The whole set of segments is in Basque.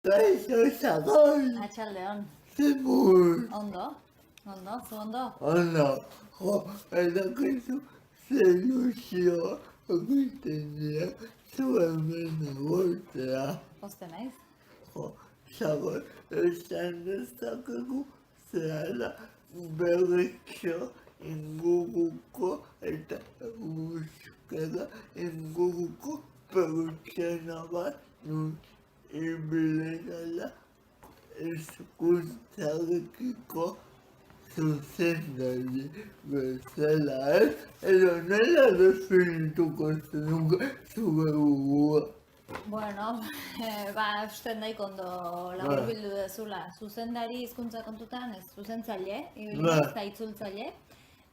Kaixo Sagai! Atxaldeon. Zemur! Ondo, zu ondo? Ondo, jo, edakizu zer ilusioa egiten dira zu hemen egotea. Poste naiz. Jo, Sagai, esan dezakegu zehara berritxo inguruko eta euskara inguruko pertsona bat nun ibilera hezkuntzarekiko zuzendari bezala, edo nola definituko zenuke zure burua? Bueno, uste nahiko ondo laburbildu dezula. Zuzendari hizkuntza kontutan, ez zuzentzaile, ibilizta itzultzaile.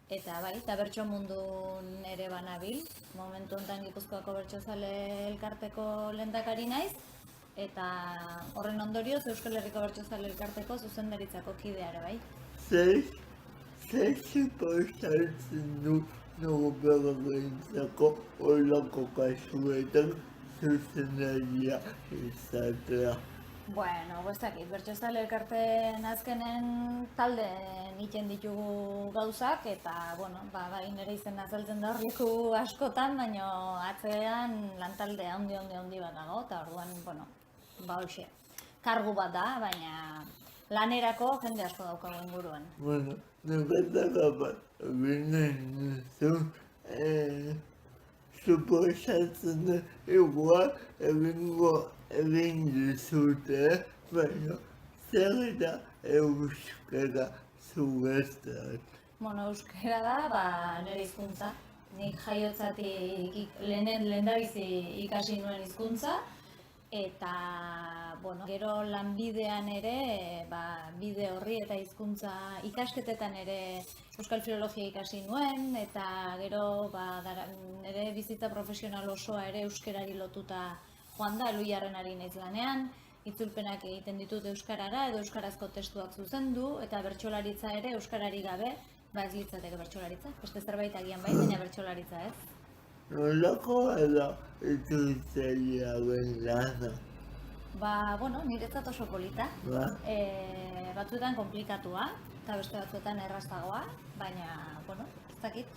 Eta bai, eta bertso mundun ere banabil. Momentu honetan Gipuzkoako bertsozale elkarteko lehendakari naiz. Eta horren ondorioz Euskal Herriko bertsozale elkarteko zuzendaritzako kidea ere bai. Zer suposatzen du norberrentzako horrelako kasuetan zuzendaria izatea? Bueno, ez dakit, bertsozale elkarteen azkenen talde egiten ditugu gauzak, eta, bueno, bai nire izena azaltzen da horriku askotan, baina atzean lantalde handi bat dago, eta orduan, bueno, hoxe, kargu bat da, baina lanerako jende asko daukagu inguruan. Bueno, nekataka bat, binen duzu, suposatzen da igual egin duzute, baina zer da euskara zuretzat? Bueno, euskara da, nire hizkuntza. Nik jaiotzatik lehendabizi ikasi nuen hizkuntza, eta, bueno, gero lanbidean ere, bide horri eta hizkuntza ikasketetan ere euskal filologia ikasi nuen, eta gero nire bizitza profesional osoa ere euskarari lotuta joan da, Elhuyarren ari naiz lanean, itzulpenak egiten ditut euskarara edo euskarazko testuak zuzendu, eta bertsolaritza ere euskarari gabe, ez litzateke bertsolaritza, beste zerbait agian bai, baina bertsolaritza ez. Nolako da itzultzailearen lana? Bueno, niretzat oso polita. Batzuetan komplikatua, eta beste batzuetan errazagoa, baina, bueno, ez dakit,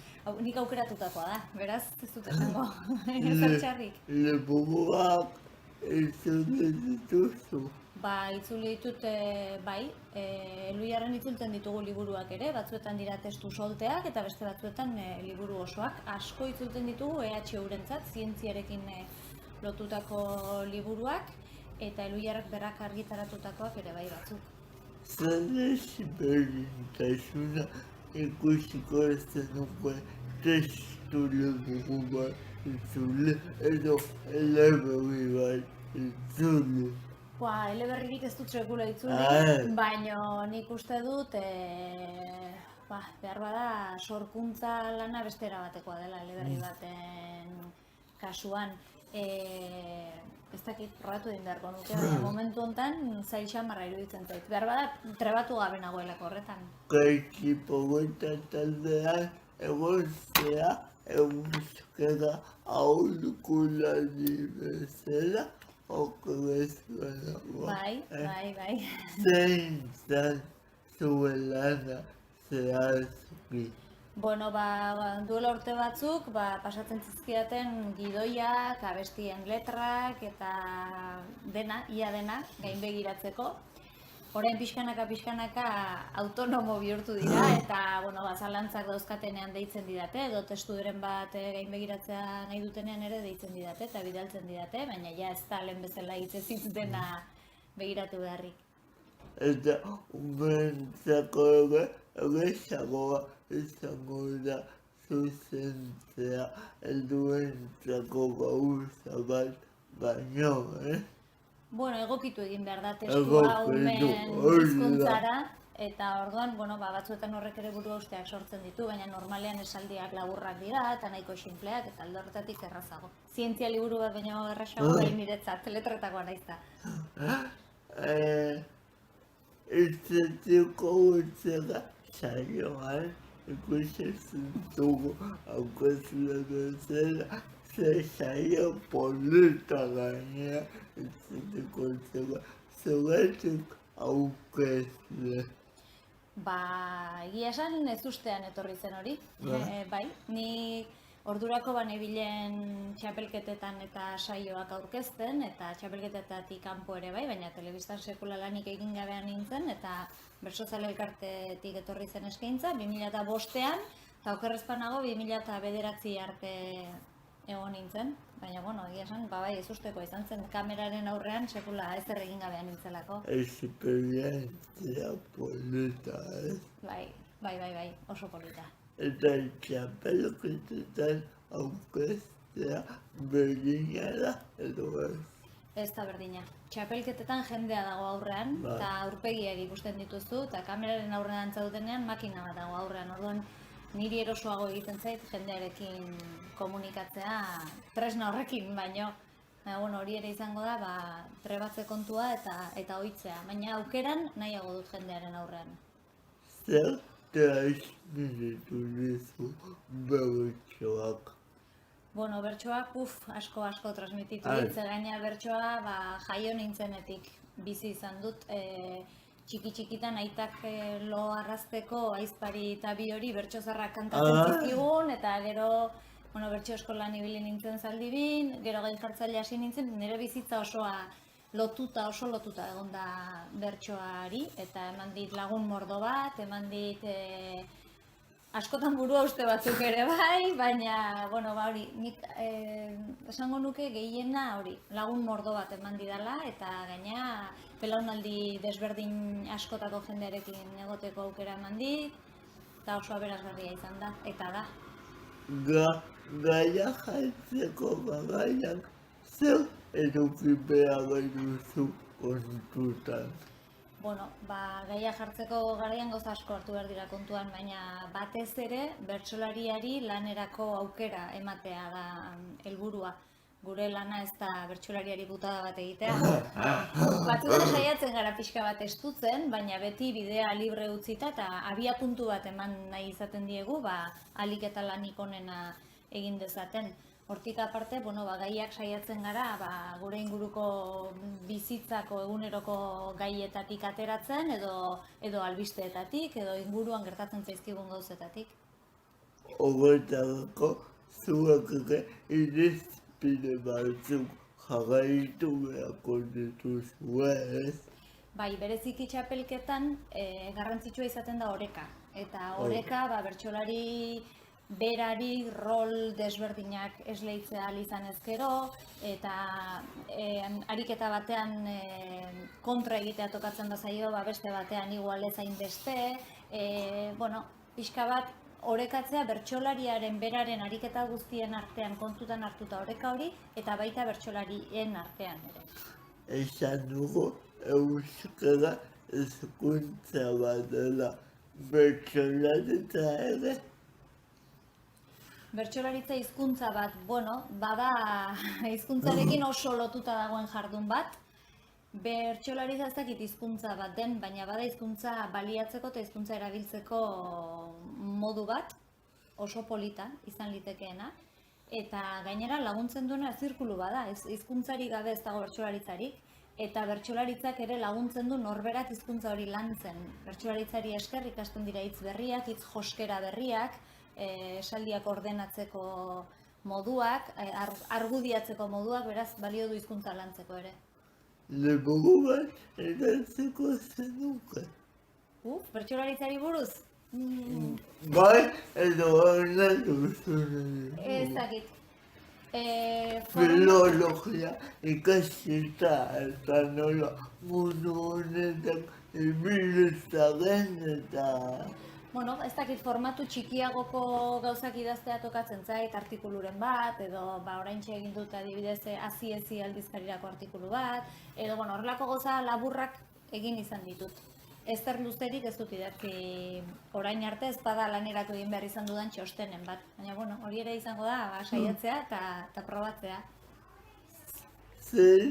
nik aukeratutakoa da, beraz, ez dut esango, zertxarrik. Liburuak itzuli dituzu? Itzuli ditut, bai, Elhuyarren itzultzen ditugu liburuak ere, batzuetan dira testu solteak eta beste batzuetan liburu osoak. Asko itzultzen ditugu EHUrentzat, zientziarekin lotutako liburuak, eta Elhuyarrek berak argitaratutakoak ere bai batzuk. Zer ezberdintasuna ikusiko zenuke testu liburu bat itzuli edo eleberri bat itzuli? Eleberririk ez dut sekula itzuli, baina nik uste dut, behar bada sorkuntza lana beste erabatekoa dela eleberri baten kasuan. Ez dakit probatu egin beharko nuke, baina momentu honetan zail xamarra iruditzen zait. Behar bada trebatu gabe nagoelako horretan. Gaitxi pogoita taldean egotzea euskara aholkulari bezala okrezkoa. Bai. Zein zan zuen lana zehazki? Bueno, duela urte batzuk pasatzen zizkidaten gidoiak, abestien letrak eta ia dena gainbegiratzeko. Orain pixkanaka autonomo bihurtu dira eta zalantzak dauzkatenean deitzen didate, edo testuren bat gainbegiratzea nahi dutenean ere deitzen didate eta bidaltzen didate, baina ja ez da lehen bezala hitzez dena begiratu beharrik. Eta umentzako egezagoa izango da zuzentzea helduentzako gauza bat baino, Bueno, egokitu egin behar da testua umen hizkuntzara, eta orduan, batzuetan horrek ere buru hausteak sortzen ditu, baina normalean esaldiak laburrak dira eta nahiko sinpleak eta alde horretatik errazago. Zientzia liburu bat baino errazago behin niretzat, letretakoa naiz da. Iztetiko utzera saioan ikusten dugu aurkezle bezala ze saio polita gainera iztetiko utzera zergatik aurkezle. Egia esan ez ustean etorri zen hori. Bai, ni ordurako banebilen txapelketetan eta saioak aurkezten, eta txapelketetatik kanpo ere bai, baina telebistan sekula lanik egin gabean nintzen, eta Bertsozale Elkartetik etorri zen eskaintza, 2005an, eta okerrezpanago 2009 arte egon nintzen. Baina, egia esan, bai, ez usteko izan zen kameraren aurrean sekula ezer egin gabean nintzelako. Esperientzia polita, ez? Bai, oso polita. Eta txapelketetan aurkeztea berdina da, edo ez? Ez da berdina. Txapelketetan jendea dago aurrean, eta aurpegiak ikusten dituzu, eta kameraren aurrean antzadutenean makina bat dago aurrean. Orduan, niri erosoago egiten zait jendearekin komunikatzea tresna horrekin, baino hori ere izango da trebatze kontua eta ohitzea, baina aukeran nahiago dut jendearen aurrean. Zer transmititu dizu bertsoak? Bertsoak asko transmititu dit, gaina bertsoa jaio nintzenetik bizi izan dut. Txiki-txikitan aitak lo arrazteko aizpari eta bi hori bertso zarrak kantatzen zizkigun, eta gero bertso eskolan ibili nintzen zaldibin, gero gai jartzaile hasi nintzen, nire bizitza oso lotuta egon da bertsoari, eta eman dit lagun mordo bat, eman dit askotan burua uste batzuk ere bai, baina hori, nik esango nuke gehiena hori, lagun mordo bat eman didala, eta gaina belaunaldi desberdin askotako jendearekin egoteko aukera eman dit, eta oso aberasgarria izan da, eta da. Gaia jartzeko garaian, zer eduki behar duzu kontutan? Gaia jartzeko garaian gauza asko hartu behar dira kontuan, baina batez ere bertsolariari lanerako aukera ematea da helburua. Gure lana ez da bertsolariari butada bat egitea. Batzutan saiatzen gara pixka bat estutzen, baina beti bidea libre utzita eta abia puntu bat eman nahi izaten diegu, ahalik eta lanik onena egin dezaten. Hortik aparte, gaiak saiatzen gara gure inguruko bizitzako eguneroko gaietatik ateratzen, edo albisteetatik, edo inguruan gertatzen zaizkigun gauzetatik. Horretarako zuek ere irizpide batzuk jarraitu beharko dituzue, ez? Bai, bereziki txapelketan garrantzitsua izaten da oreka. Eta oreka bertsolari berari rol desberdinak esleitzea ahal izan ezkero, eta ariketa batean kontra egitea tokatzen da zaio, beste batean igual ez hainbeste. Pixka bat orekatzea bertsolariaren beraren ariketa guztien artean kontutan hartuta oreka hori, eta baita bertsolarien artean ere. Esan dugu euskara hezkuntza bat dela bertsolaritza ere? Bertsolaritza hizkuntza bat, bada hizkuntzarekin oso lotuta dagoen jardun bat. Bertsolaritza ez dakit hizkuntza bat den, baina bada hizkuntza baliatzeko eta hizkuntza erabiltzeko modu bat, oso polita izan litekeena. Eta gainera laguntzen duena zirkulu bada, hizkuntzari gabe ez dago bertsolaritzarik. Eta bertsolaritzak ere laguntzen du norberak hizkuntza hori lantzen. Bertsolaritzari esker ikasten dira hitz berriak, hitz joskera berriak, esaldiak ordenatzeko moduak, argudiatzeko moduak, beraz balio du hizkuntza lantzeko ere. Liburu bat erantzeko zenuke? Bertsolaritzari buruz? Bai, edo horren duzune. Ez dakit. Filologia ikasita eta nola mundu honetan ibilizaren eta... Ez dakit formatu txikiagoko gauzak idaztea tokatzen zait, artikuluren bat, edo oraintxe egin dut adibidez hazi aldizkarirako artikulu bat, edo horrelako gauza laburrak egin izan ditut. Ezer luzerik ez dut idatzi orain arte, ez bada lanerako egin behar izan dudan txostenen bat. Baina hori ere izango da saiatzea eta probatzea. Zer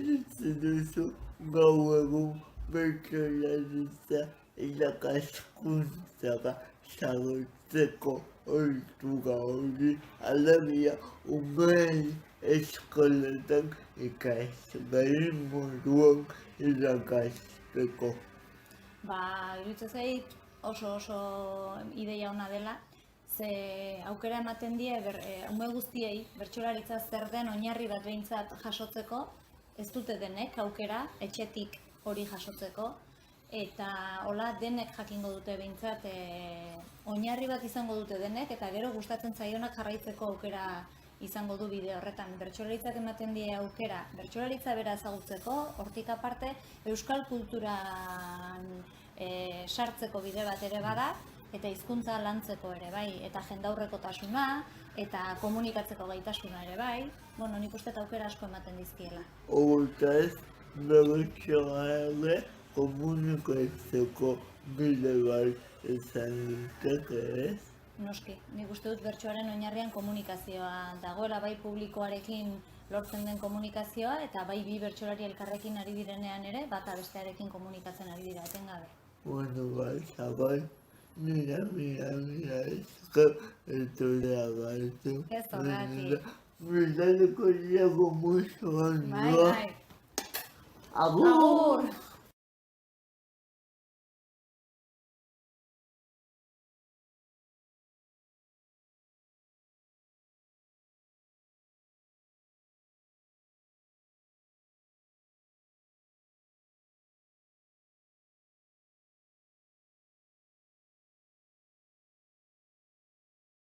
duzu gau egun bertsolaritza irakaskuntzara sartzeko ohitura hori alegia umei eskoletan ikasgai moduan irakasteko. Iruditzen zait oso ideia ona dela, ze aukera ematen die ume guztiei bertsolaritza zer den oinarri bat behintzat jasotzeko, ez dute denek aukera etxetik hori jasotzeko, eta hola denek jakingo dute behintzat oinarri bat izango dute denek, eta gero gustatzen zaionak jarraitzeko aukera izango du bide horretan. Bertsolaritzak ematen die aukera, bertsolaritza bera ezagutzeko, hortik aparte, euskal kulturan sartzeko bide bat ere bada, eta hizkuntza lantzeko ere bai, eta jendaurrekotasuna, eta komunikatzeko gaitasuna ere bai. Bueno, nik uste aukera asko ematen dizkiela. Hortaz, bertsolare komunikatzeko bide bat izan liteke, ez? Noski, nik uste dut bertsoaren oinarrian komunikazioa dagoela, bai publikoarekin lortzen den komunikazioa, eta bai bi bertsolari elkarrekin ari direnean ere, bata bestearekin komunikatzen ari dira etengabe. Bueno, Zabal, mira, esker etorria gaitu. Ez horregatik. Mira, leko diago mucho, Bai. Agur!